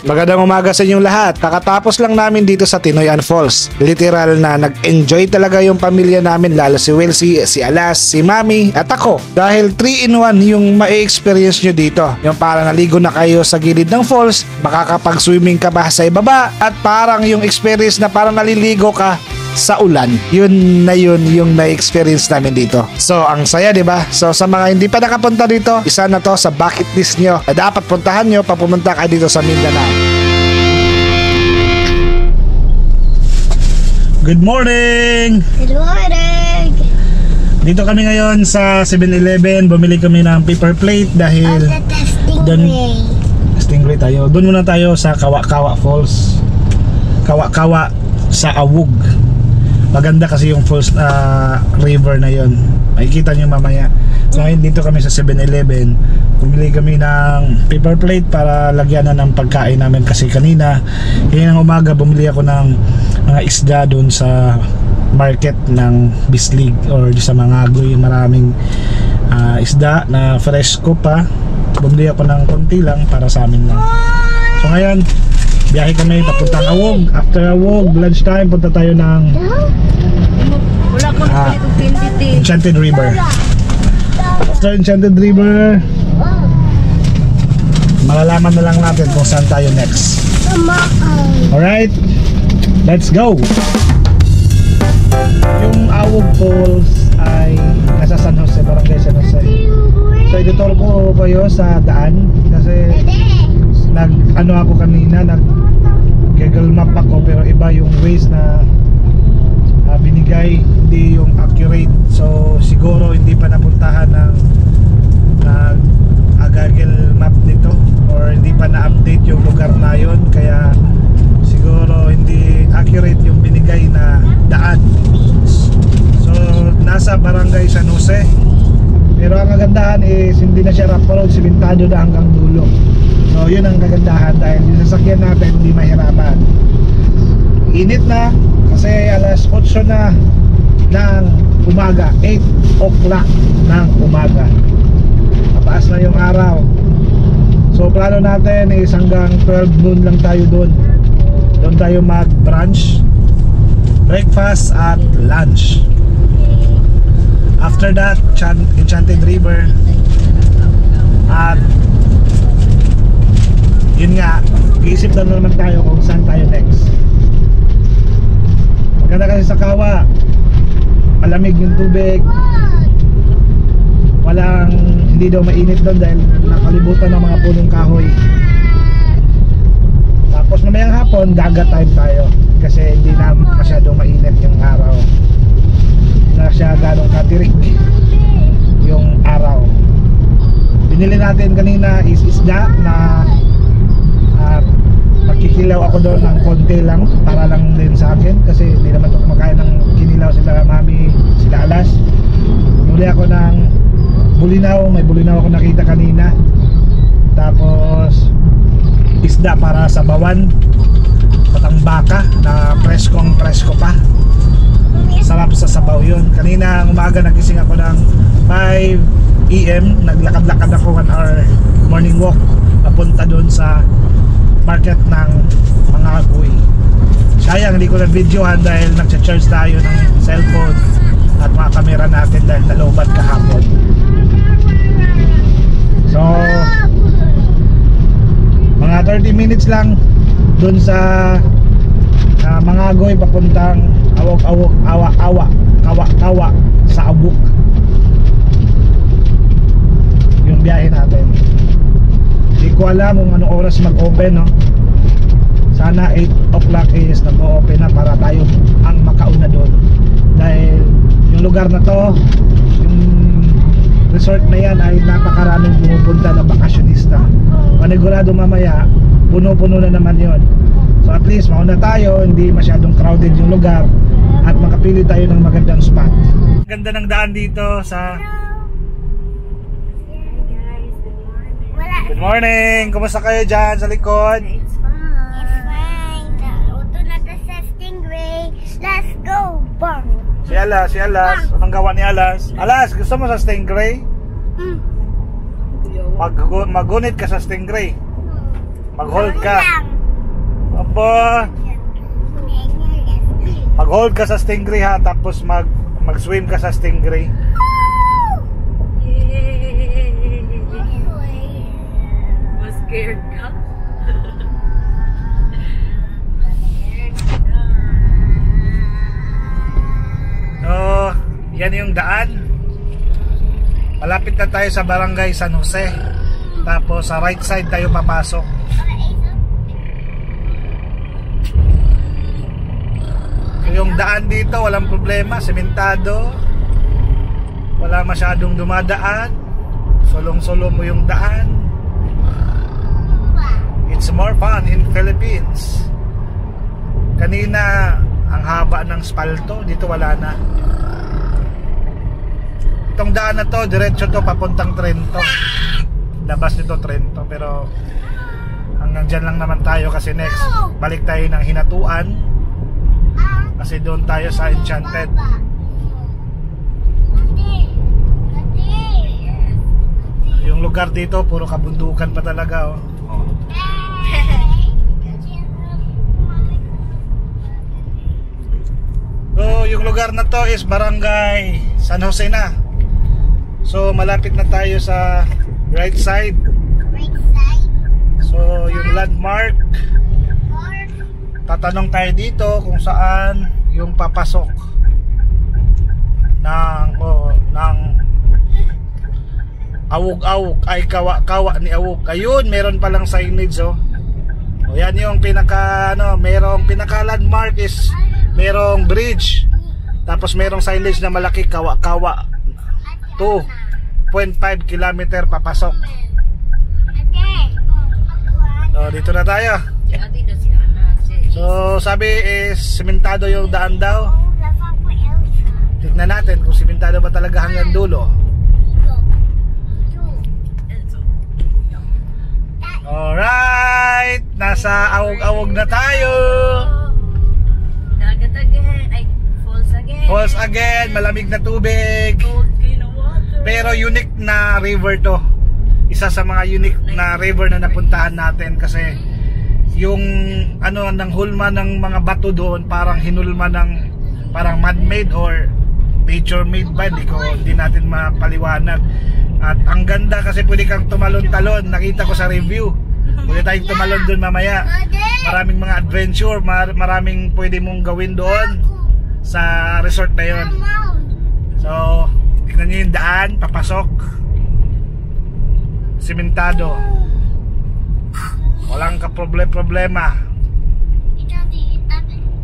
Magandang umaga sa inyong lahat. Kakatapos lang namin dito sa Tinoyan Falls. Literal na nag-enjoy talaga yung pamilya namin, lalo si Wilsie, si Alas, si Mami at ako. Dahil 3-in-1 yung ma-experience nyo dito. Yung parang naligo na kayo sa gilid ng falls, makakapag-swimming ka ba sa ibaba, at parang yung experience na parang naliligo ka sa ulan. Yun yung na-experience namin dito. So, ang saya, di ba? So, sa mga hindi pa nakapunta dito, isa na to sa bucket list nyo na dapat puntahan nyo pag pumunta ka dito sa Mindanao. Good morning! Good morning! Dito kami ngayon sa 7-Eleven. Bumili kami ng paper plate dahil Stingray tayo. Doon muna tayo sa Kawa-Kawa Falls. Kawa-Kawa sa Awug. Maganda kasi yung falls river na yon. Makikita nyo mamaya. Ngayon dito kami sa 7-Eleven. Bumili kami ng paper plate para lagyan na ng pagkain namin kasi kanina ng umaga bumili ako ng mga isda doon sa market ng Bislig or sa Mangagoy. Maraming isda na fresco pa. Bumili ako ng konti lang para sa amin lang. So ngayon biyahe kami papuntang Awog. After Awog, lunch time, punta tayo ng Enchanted River. After Enchanted River, malalaman na lang natin kung saan tayo next. Alright, let's go! Yung Awog Falls ay nasa San Jose, Barangay San Jose. So editor ko kayo sa daan kasi nag-ano ako kanina, nag-Google Map ako pero iba yung ways na binigay, hindi yung accurate. So siguro hindi pa napuntahan ng Google Map nito or hindi pa na-update yung lugar na yun, kaya siguro hindi accurate yung binigay na daan. So nasa Barangay San Jose, pero ang kagandahan is hindi na siya rough road, simentado na hanggang dulo. So yun ang kagandahan dahil yung sasakyan natin hindi mahirapan. Init na kasi alas 8 na ng umaga, 8 o'clock ng umaga. Mataas na yung araw. So plano natin is hanggang 12 noon lang tayo doon. Doon tayo mag-brunch, breakfast at lunch. After that, Enchanted River. At yun nga, iisip na naman tayo kung saan tayo next. Maganda kasi sa Kawa, malamig yung tubig, hindi daw mainit doon dahil nakalibutan ng mga punong kahoy. Tapos mamayang hapon, dagat time tayo kasi hindi na masyadong mainit yung araw, na siya ganong katirik yung araw. Binili natin kanina is isda na magkikilaw ako doon ng konti lang para lang din sa akin kasi hindi naman ito kumakain ng kinilaw. Sila Mami, sila Alas. Muli ako ng bulinaw, may bulinaw ako nakita kanina. Tapos isda para sa bawan, patang baka na presko pa. Sarap sa sabaw yun. Kanina umaga nagising ako ng 5 AM, naglakad-lakad ako 1 hour morning walk papunta doon sa market ng Mangagoy. Sayang hindi ko na videohan dahil nagcha-charge tayo ng cellphone at mga kamera natin dahil nalobat kahapon. So mga 30 minutes lang dun sa Mangagoy papuntang Kawa sa Awog yung biyahe natin. Hindi ko alam kung anong oras mag-open, no? Sana 8 o'clock is nag-open na para tayo ang makauna doon. Dahil yung lugar na to, yung resort na yan ay napakaraming pumupunta na bakasyonista. Panigurado mamaya, puno-puno na naman yon. So at least mauna tayo, hindi masyadong crowded yung lugar at makapili tayo ng magandang spot. Ganda ng daan dito sa... Good morning! Kumusta kayo dyan sa likod? It's fine. Uto na to sa Stingray. Let's go, bang! Si Alas. Anong gawa ni Alas? Alas, gusto mo sa Stingray? Magunit ka sa Stingray. Mag-hold ka. Opo. Mag-hold ka sa stingray ha, tapos mag-swim ka sa stingray. Mas scared ka? So, yan yung daan. Malapit na tayo sa Barangay San Jose. Tapos sa right side tayo papasok. Yung daan dito walang problema, sementado. Wala masyadong dumadaan. Solong-solo mo yung daan. It's more fun in Philippines. Kanina ang haba ng spalto, dito wala na. Itong daan na to, diretso to papuntang Trento. Labas nito Trento, pero hanggang dyan lang naman tayo kasi next balik tayo ng Hinatuan. Kasi doon tayo sa Enchanted. Yung lugar dito puro kabundukan pa talaga, oh. So yung lugar na to is Barangay San Jose na. So malapit na tayo sa right side. So yung landmark, tatanong tayo dito kung saan yung papasok ng Awog-Awog ay kawa-kawa ni Awog. Ayun, meron palang signage, oh. O yan yung pinaka merong pinaka landmark is merong bridge. Tapos merong signage na malaki, kawa-kawa. 2.5 kilometer papasok. So dito na tayo. So sabi is simentado yung daan daw. Tignan natin kung simentado ba talaga hanggang dulo. Alright, nasa Awog-Awog na tayo. Dagat again. Ay, falls again. Falls again, malamig na tubig. Pero unique na river to. Isa sa mga unique na river na napuntahan natin kasi yung ng hulma ng mga bato doon parang hinulma ng parang man-made or nature-made ba, hindi natin mapaliwanag. At ang ganda kasi pwede kang tumalon-talon. Nakita ko sa review. Pwede tayong tumalon doon mamaya. Maraming mga adventure, maraming pwede mong gawin doon sa resort na yun. So tignan nyo yung daan, papasok. Simentado. Walang ka-problema.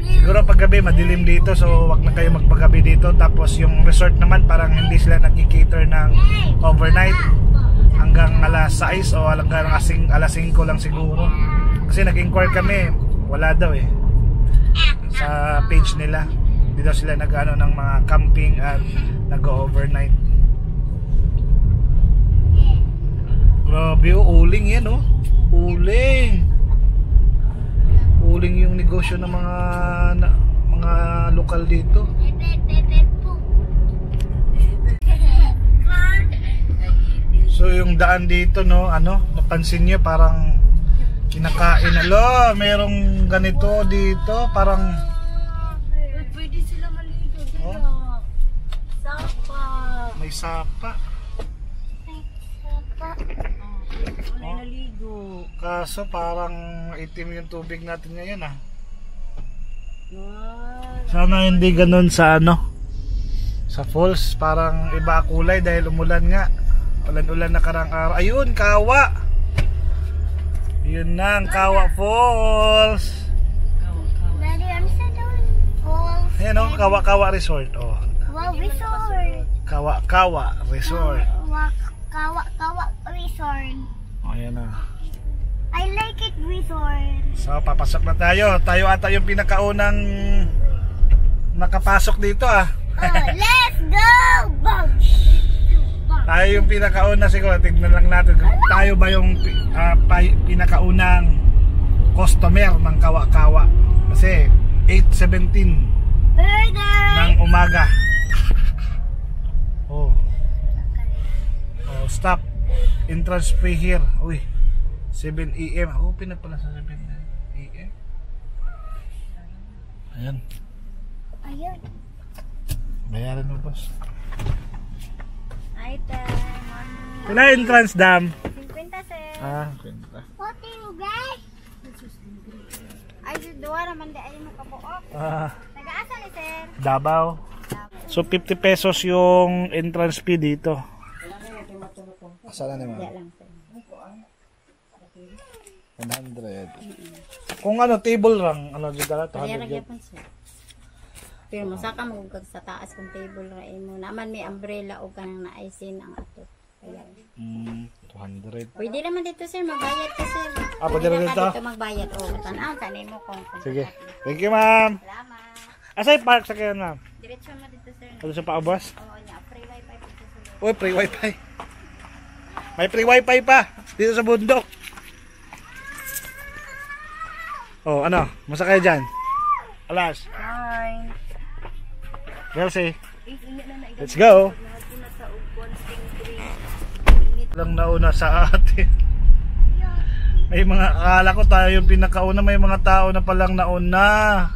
Siguro paggabi madilim dito, so wag na kayo magpagabi dito. Tapos yung resort naman parang hindi sila nagki-cater ng overnight. Hanggang alas 6 o hanggang alas 5 lang siguro. Kasi nag-inquire kami, wala daw eh. Sa page nila, hindi daw sila nag-ano ng mga camping at nag-overnight. Grabe, uling yan, oh. Uling. Uling yung negosyo ng mga lokal dito. So yung daan dito, napansin niyo parang kinakain. Merong ganito dito, parang pwede sila maligo dito. Oh. Sapa. May sapa. Naligo. Kaso parang itim yung tubig natin ngayon, ah. Sana hindi ganun sa sa falls, parang iba kulay dahil umulan nga. Ulan-ulan na karang araw. Ayun, Kawa. Yun na ang Kawa Falls. Daddy, ano sa doon? Falls. Ayan, oh, Kawa-Kawa Resort. Oh. Wow, resort. Kawa-Kawa Resort. Kawa resort. Oh, ayan na. I like it resort. So, papasok na tayo. Tayo ata yung pinakaunang nakapasok dito, ah. Oh, let's go! Bang! Tayo yung pinakauna siguro. Tignan lang natin. Tayo ba yung pinakaunang customer ng Kawa-Kawa? Kasi 8:17 ng umaga. Oh. Oh, stop. Entrance fee here. Uy. 7 AM. Open na pala sa 7 AM. Ayan. Ayun. Bayaran mo, boss. Item. Kuna entrance dam. 50, sir. Ah, kwenta. 14, guys. Ay, duwa naman di ayun makabuok. Nag-aasa ni sir. Davao. So 50 pesos yung entrance fee dito. Saan na naman? 100. Kung ano, table lang, ano dito na, 200. Pero masaka mo kag sa taas kung table ra mo naman may umbrella o kanang na-isin ang ato. Kaya 200. pwede naman dito sir magbayad ka sir. Pwede rin dito? Dito magbayad o tan-aw tanin mo kung. Sige. Thank you, ma'am. Salamat. Asay park sa kayo, ma'am? Diretso mo dito sir. Ano sa paabas? Oo nya free wifi dito sir. Uy, free wifi. May free wifi pa dito sa bundok. Oh, ano? Masa kayo dyan? Alas. Hi. Chelsea. Let's go. Lang nauna sa atin. May mga akala ko tayo yung pinakauna, may mga tao na palang nauna.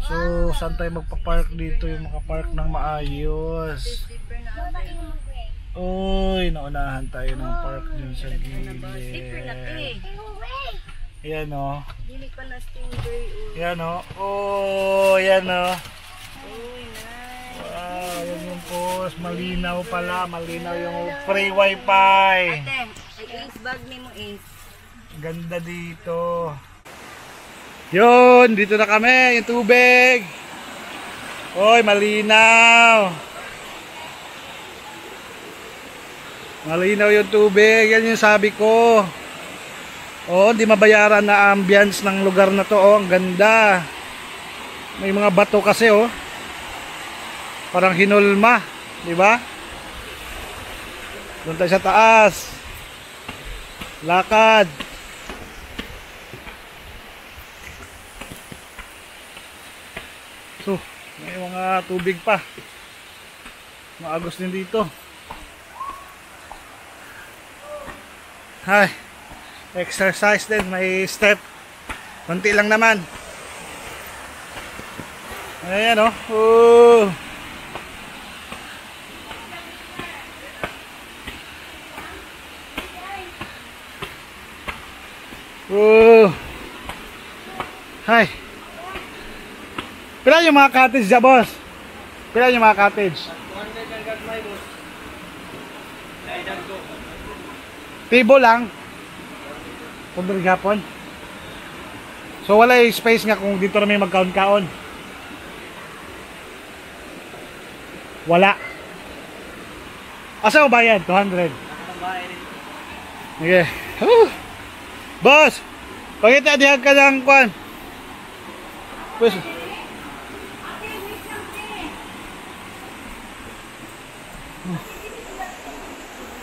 So, saan tayo magpa-park dito yung makapark ng maayos? Uy, naunahan tayo ng park dun sa gilid. Yan o. Dili pa na stingray. Yan o. Oh, yan o. Wow, yan yung post. Malinaw pala. Malinaw yung free wifi. Ate, i-ace bag ni mo ace. Ganda dito. Yun, dito na kami. Yung tubig. Oy, malinaw. Malinaw yung tubig. Yan yung sabi ko. Oh, di mabayaran na ambience ng lugar na to. Oh, ang ganda. May mga bato kasi oh. Parang hinulma, di ba? Doon tayo sa taas. Lakad. So, may mga tubig pa. Maagos din dito. Hi. Exercise din, may step. Konti lang naman. Ayan oh. Hi. Pila yung mga cottage dyan, boss? Pila yung mga cottage? Table lang. Kung gapon. So wala yung space nga kung dito na may magkaon-kaon. Wala. Asa mo bayad? 200. Okay. Boss! Pakita dihag ka ng kwan. Pues.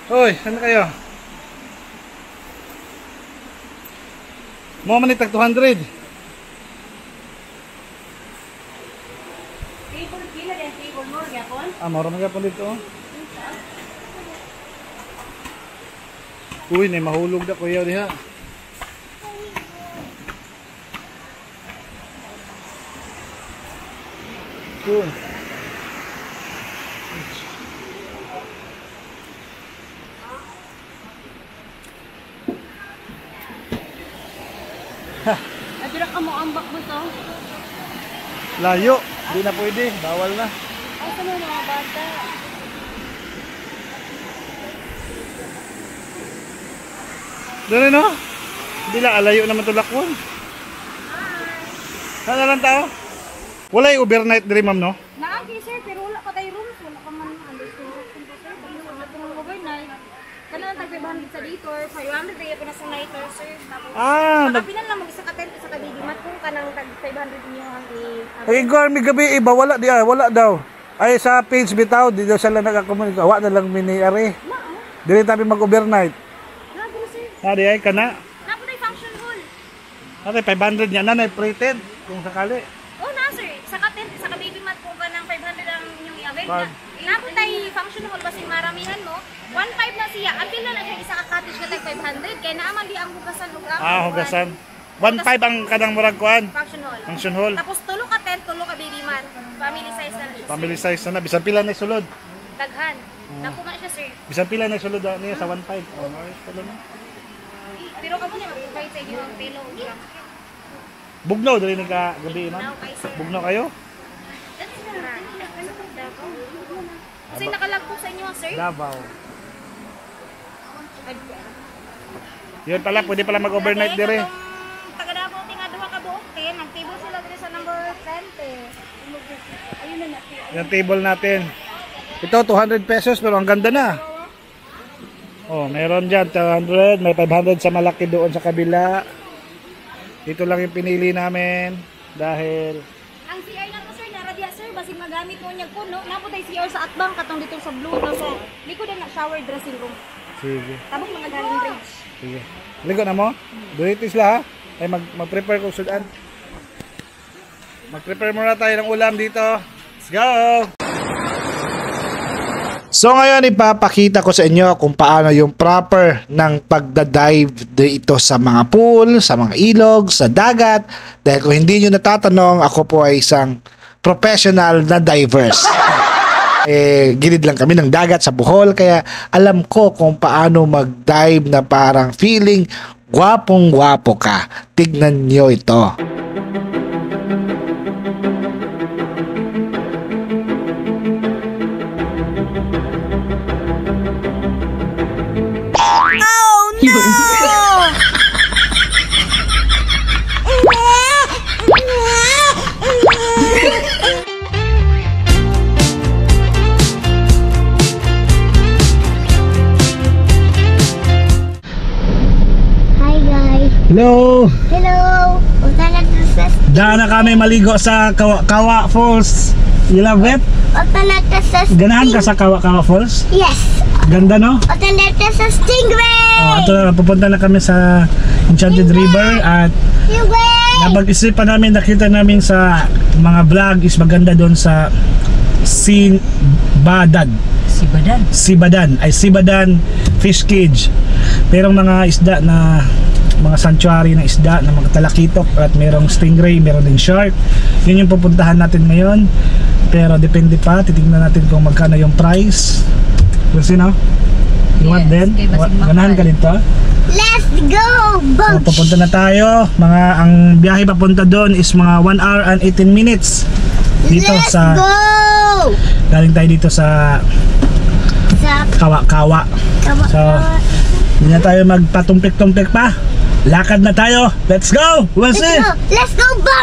Hoy, saan kayo? Mo man itag 200. Table pila din table mo gyapon. Mura man gyapon dito. Uy, nay mahulog da kuya diha. Cool. Adira ka mo ambak mo to. Layo, di na pwede, bawal na. Ay sa mga bata. Doon no? Hindi lang, alayo naman tulakon. Saan na lang tao? Wala yung overnight diri ma'am no? Naagi sir pero wala pa tayo rooms wala pa man ano so sir wala pa ng overnight. Kana tag 500 sa dito 500 day pa na sa nighter sir. Tapos makapinan lang mag isa ka tent sa kabibimat kung kanang tag 500 niyo ang Ay garmi gabi iba wala di wala daw. Ay sa page bitaw di daw sila nagka-communicate. Wa na lang mini are. Dili tabi mag-overnight. Nago sir. Di ay kana. Napo tay function hall. Ate 500 niya na pre-tent kung sakali. Oh na sir, sa ka tent sa kabibimat kung kanang 500 ang inyong i-avail na. Napo tay function hall basing maramihan mo. 1.5 na siya. Ang pila na siya isa ka cottage ka tag 500 kay naaman di ang hugasan ug ang. Hugasan. 1.5 ang kanang murag kuan. Function hall. Function hall. Tapos tulo ka tent, tulo ka baby man. Family size na siya. Family size na bisan pila na sulod. Daghan. Naku man siya sir. Bisan pila na sulod niya sa 1.5. Pero kamo ni mag-provide sa inyo ang pelo ug Bugnaw dali ni ka gabi man. Bugnaw kayo? Kasi nakalagpo sa inyo sir. Davao. Yun pala, pwede pala mag-overnight dire. Taga Davao tinga duha ka buok tin, nag-table sila dire sa number 20. Ayun na natin. Yung table natin. Ito 200 pesos pero ang ganda na. Oh, meron diyan 200, may 500 sa malaki doon sa kabila. Dito lang yung pinili namin dahil Ang CR na to sir, naradya sir, basig magamit mo niya kuno. Napo tay CR sa atbang katong dito sa blue no sa likod na shower dressing room. sige. Tabok mga galing bridge. Sige. Ligo na mo? Dito sila ha. Ay mag-prepare ko sudan. Mag-prepare muna tayo ng ulam dito. Let's go! So ngayon ipapakita ko sa inyo kung paano yung proper ng pagdadive dito sa mga pool, sa mga ilog, sa dagat. Dahil kung hindi nyo natatanong, ako po ay isang professional na divers. Gilid lang kami ng dagat sa Bohol, kaya alam ko kung paano mag-dive na parang feeling gwapong-gwapo ka. Tignan nyo ito. Hello! Hello! Punta na to sa... Daan na kami maligo sa Kawa Falls. You love it? Punta na to sa... Ganahan ka sa Kawa Falls? Yes! Ganda no? Punta na to sa Stingray! Ito na, pupunta na kami sa Enchanted River at Stingray! napag-isipan namin, nakita namin sa mga vlog is maganda doon sa Sibadan Fish Cage. Merong mga isda na mga sanctuary ng isda na mga talakitok at merong stingray, meron din shark. Yun yung pupuntahan natin ngayon. Pero depende pa, titignan natin kung magkano yung price. We'll see now. You want then? Ganahan ka dito? Let's go! So, pupunta na tayo. Ang biyahe papunta doon is mga 1 hour and 18 minutes. Dito Let's sa go! galing tayo dito sa Kawa. So, hindi na tayo magpatumpik-tumpik pa. Lakad na tayo. Let's go! We'll see! Let's go, bang!